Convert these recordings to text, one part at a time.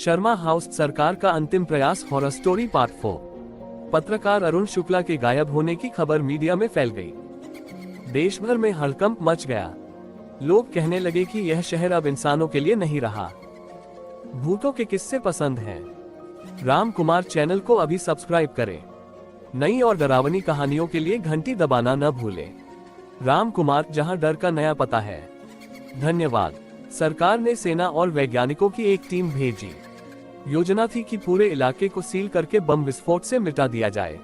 Sharma house सरकार का अंतिम प्रयास हॉरर स्टोरी पार्ट 4। पत्रकार अरुण शुक्ला के गायब होने की खबर मीडिया में फैल गई। देश भर में हड़कंप मच गया। लोग कहने लगे कि यह शहर अब इंसानों के लिए नहीं रहा। भूतों के किस्से पसंद हैं? राम कुमार चैनल को अभी सब्सक्राइब करें। नई और डरावनी कहानियों के लिए घंटी दबाना न भूलें। राम कुमार, जहां डर का नया पता है। धन्यवाद। सरकार ने सेना और वैज्ञानिकों की एक टीम भेजी। योजना थी कि पूरे इलाके को सील करके बम विस्फोट से मिटा दिया जाए।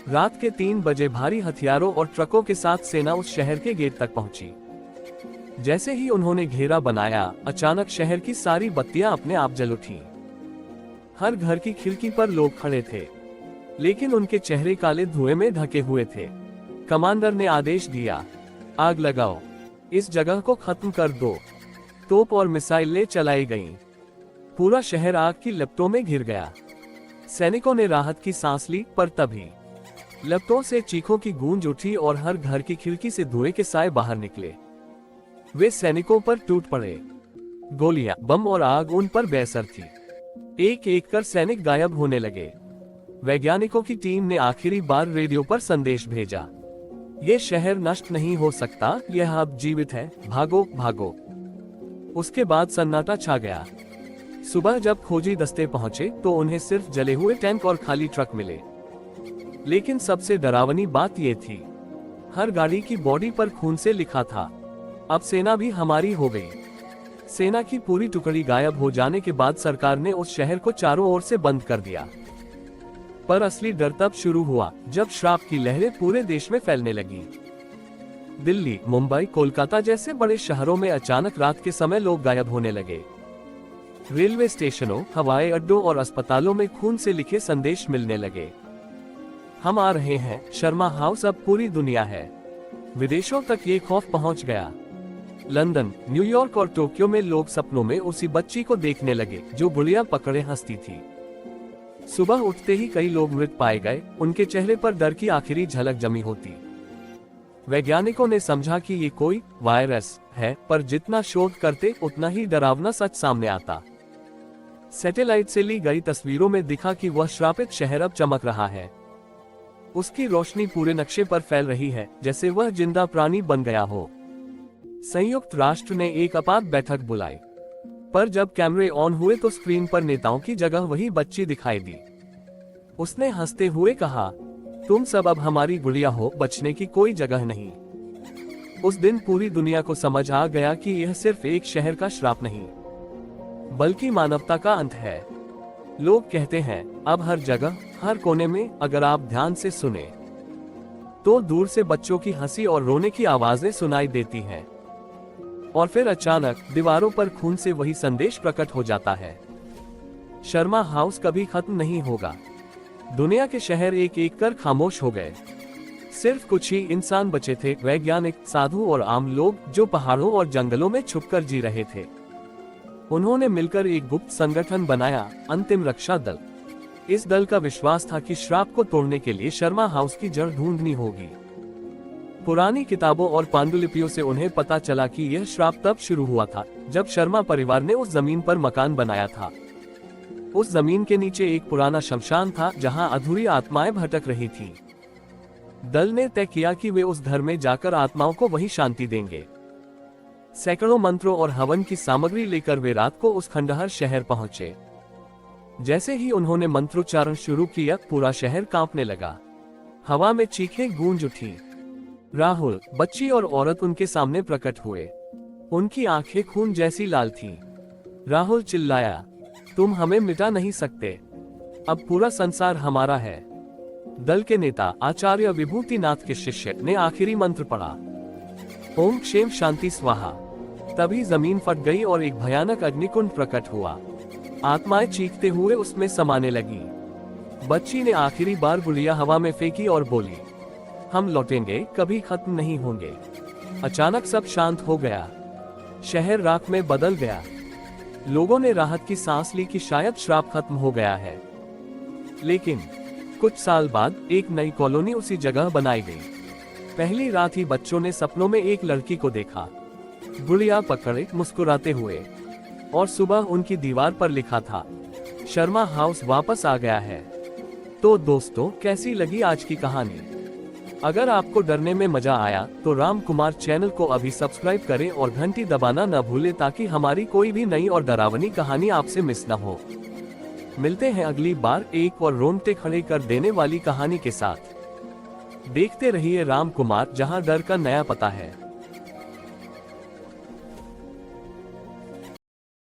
रात के 3 बजे भारी हथियारों और ट्रकों के साथ सेना उस शहर के गेट तक पहुंची। जैसे ही उन्होंने घेरा बनाया, अचानक शहर की सारी बत्तियां अपने आप जल उठी। हर घर की खिड़की पर लोग खड़े थे, लेकिन उनके चेहरे काले धुएं में ढके हुए थे। कमांडर ने आदेश दिया, आग लगाओ, इस जगह को खत्म कर दो। तोप और मिसाइलें चलाई गईं। पूरा शहर आग की लपटों में घिर गया। सैनिकों ने राहत की सांस ली, पर तभी लपटों से चीखों की गूंज उठी और हर घर की खिड़की से धुएं के साए बाहर निकले। वे सैनिकों पर टूट पड़े। गोलियां, बम और आग उन पर बेअसर थी। एक एक कर सैनिक गायब होने लगे। वैज्ञानिकों की टीम ने आखिरी बार रेडियो पर संदेश भेजा, ये शहर नष्ट नहीं हो सकता, यह अब जीवित है, भागो भागो। उसके बाद सन्नाटा छा गया। सुबह जब खोजी दस्ते पहुंचे तो उन्हें सिर्फ जले हुए टैंक और खाली ट्रक मिले। लेकिन सबसे डरावनी बात यह थी, हर गाड़ी की बॉडी पर खून से लिखा था, अब सेना भी हमारी हो गई। सेना की पूरी टुकड़ी गायब हो जाने के बाद सरकार ने उस शहर को चारों ओर से बंद कर दिया। पर असली डर तब शुरू हुआ जब श्राप की लहरें पूरे देश में फैलने लगी। दिल्ली, मुंबई, कोलकाता जैसे बड़े शहरों में अचानक रात के समय लोग गायब होने लगे। रेलवे स्टेशनों, हवाई अड्डों और अस्पतालों में खून से लिखे संदेश मिलने लगे, हम आ रहे हैं, शर्मा हाउस अब पूरी दुनिया है। विदेशों तक ये खौफ पहुंच गया। लंदन, न्यूयॉर्क और टोक्यो में लोग सपनों में उसी बच्ची को देखने लगे जो गुड़िया पकड़े हंसती थी। सुबह उठते ही कई लोग मृत पाए गए, उनके चेहरे पर डर की आखिरी झलक जमी होती। वैज्ञानिकों ने समझा कि ये कोई वायरस है, पर जितना शोध करते उतना ही डरावना सच सामने आता। सैटेलाइट से ली गई तस्वीरों में दिखा कि वह श्रापित शहर अब चमक रहा है। उसकी रोशनी पूरे नक्शे पर फैल रही है, जैसे वह जिंदा प्राणी बन गया हो। संयुक्त राष्ट्र ने एक आपात बैठक बुलाई, पर जब कैमरे ऑन हुए तो स्क्रीन पर नेताओं की जगह वही बच्ची दिखाई दी। उसने हंसते हुए कहा, तुम सब अब हमारी गुड़िया हो, बचने की कोई जगह नहीं। उस दिन पूरी दुनिया को समझ आ गया कि यह सिर्फ एक शहर का श्राप नहीं, बल्कि मानवता का अंत है। लोग कहते हैं, अब हर जगह, हर कोने में, अगर आप ध्यान से सुने तो दूर से बच्चों की हंसी और रोने की आवाजें सुनाई देती हैं। और फिर अचानक दीवारों पर खून से वही संदेश प्रकट हो जाता है, शर्मा हाउस कभी खत्म नहीं होगा। दुनिया के शहर एक एक कर खामोश हो गए। सिर्फ कुछ ही इंसान बचे थे, वैज्ञानिक, साधु और आम लोग जो पहाड़ों और जंगलों में छुपकर जी रहे थे। उन्होंने मिलकर एक गुप्त संगठन बनाया, अंतिम रक्षा दल। इस दल का विश्वास था कि श्राप को तोड़ने के लिए शर्मा हाउस की जड़ ढूंढनी होगी। पुरानी किताबों और पांडुलिपियों से उन्हें पता चला कि यह श्राप तब शुरू हुआ था जब शर्मा परिवार ने उस जमीन पर मकान बनाया था। उस जमीन के नीचे एक पुराना शमशान था जहां अधूरी आत्माएं भटक रही थीं। दल ने तय किया कि वे उस घर में जाकर आत्माओं को वही शांति देंगे। सैकड़ों मंत्रों और हवन की सामग्री लेकर वे रात को उस खंडहर शहर पहुंचे। जैसे ही उन्होंने मंत्रोच्चारण शुरू किया, पूरा शहर कांपने लगा। हवा में चीखें गूंज उठी। राहुल, बच्ची और औरत उनके सामने प्रकट हुए। उनकी आंखें खून जैसी लाल थीं। राहुल चिल्लाया, तुम हमें मिटा नहीं सकते, अब पूरा संसार हमारा है। दल के नेता आचार्य विभूतिनाथ के शिष्य ने आखिरी मंत्र पढ़ा, ओम क्षेम शांति स्वाहा। तभी जमीन फट गई और एक भयानक अग्निकुंड प्रकट हुआ। आत्माएं चीखते हुए उसमें समाने लगी। बच्ची ने आखिरी बार गुड़िया हवा में फेंकी और बोली, हम लौटेंगे, कभी खत्म नहीं होंगे। अचानक सब शांत हो गया। शहर राख में बदल गया। लोगों ने राहत की सांस ली कि शायद श्राप खत्म हो गया है। लेकिन कुछ साल बाद एक नई कॉलोनी उसी जगह बनाई गई। पहली रात ही बच्चों ने सपनों में एक लड़की को देखा, गुड़िया पकड़े, मुस्कुराते हुए। और सुबह उनकी दीवार पर लिखा था, शर्मा हाउस वापस आ गया है। तो दोस्तों, कैसी लगी आज की कहानी? अगर आपको डरने में मजा आया तो राम कुमार चैनल को अभी सब्सक्राइब करें और घंटी दबाना न भूलें ताकि हमारी कोई भी नई और डरावनी कहानी आपसे मिस न हो। मिलते हैं अगली बार एक और रोंगटे खड़े कर देने वाली कहानी के साथ। देखते रहिए राम कुमार, जहां डर का नया पता है।